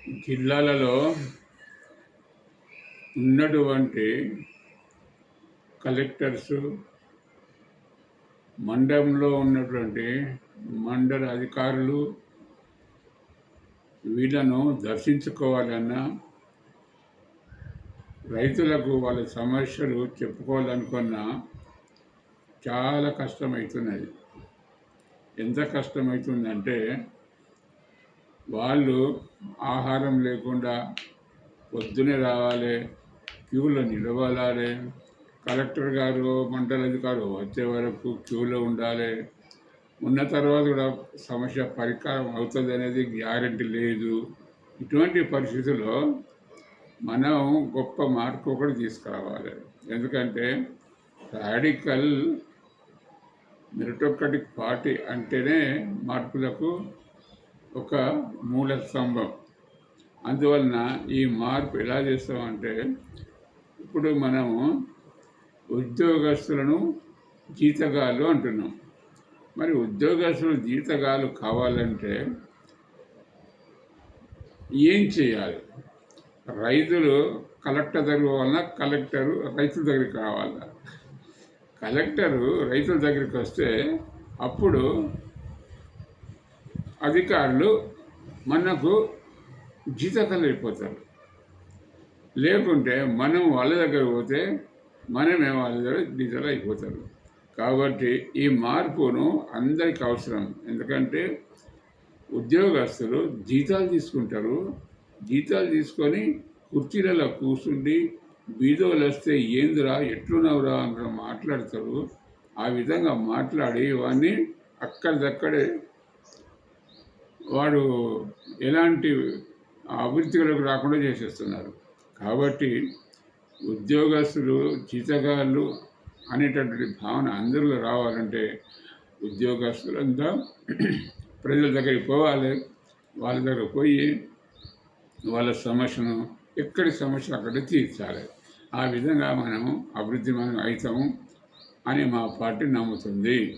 జిల్లాలలో ఉన్నటువంటి కలెక్టర్సు, మండలంలో ఉన్నటువంటి మండల అధికారులు వీళ్ళను దర్శించుకోవాలన్నా, రైతులకు వాళ్ళ సమస్యలు చెప్పుకోవాలనుకున్నా చాలా కష్టమవుతున్నది. ఎంత కష్టమవుతుందంటే వాళ్ళు ఆహారం లేకుండా పొద్దునే రావాలి, క్యూలో నిలబడాలి, కలెక్టర్ గారు మండల అధికారులు వచ్చే వరకు క్యూలో ఉండాలి. ఉన్న తర్వాత కూడా సమస్య పరిష్కారం అవుతుంది అనేది గ్యారెంటీ లేదు. ఇటువంటి పరిస్థితుల్లో మనం గొప్ప మార్పు ఒకటి తీసుకురావాలి. ఎందుకంటే రాడికల్ మెరిటోక్రటిక్ పార్టీ అంటేనే మార్పులకు ఒక మూల స్తంభం. అందువలన ఈ మార్పు ఎలా చేస్తామంటే, ఇప్పుడు మనము ఉద్యోగస్తులను జీతగాళ్ళు అంటున్నాం. మరి ఉద్యోగస్తులు జీతగాళ్ళు కావాలంటే ఏం చేయాలి? రైతులు కలెక్టర్ దగ్గర వలన కలెక్టరు రైతుల దగ్గరికి రావాలి. కలెక్టరు రైతుల దగ్గరికి వస్తే అప్పుడు అధికారులు మనకు జీతగాళ్ళు అయిపోతారు. లేకుంటే మనం వాళ్ళ దగ్గర పోతే మనమే వాళ్ళ దగ్గర జీతాలు అయిపోతారు. కాబట్టి ఈ మార్పును అందరికీ అవసరం. ఎందుకంటే ఉద్యోగస్తులు జీతాలు తీసుకుంటారు. జీతాలు తీసుకొని కుర్చీలలో కూర్చుండి బీదోళ్ళు వస్తే ఏందిరా ఎట్లున్నావురా అని మాట్లాడతారు. ఆ విధంగా మాట్లాడి వాడిని అక్కడిదక్కడే వాడు ఎలాంటి అభివృద్ధిలోకి రాకుండా చేసేస్తున్నారు. కాబట్టి ఉద్యోగస్తులు జీతగాళ్ళు అనేటటువంటి భావన అందరిలో రావాలంటే ఉద్యోగస్తులంతా ప్రజల దగ్గరికి పోవాలి. వాళ్ళ దగ్గర పోయి వాళ్ళ సమస్యను ఎక్కడి సమస్య అక్కడ తీర్చాలి. ఆ విధంగా మనము అభివృద్ధి అవుతాము అని మా పార్టీ నమ్ముతుంది.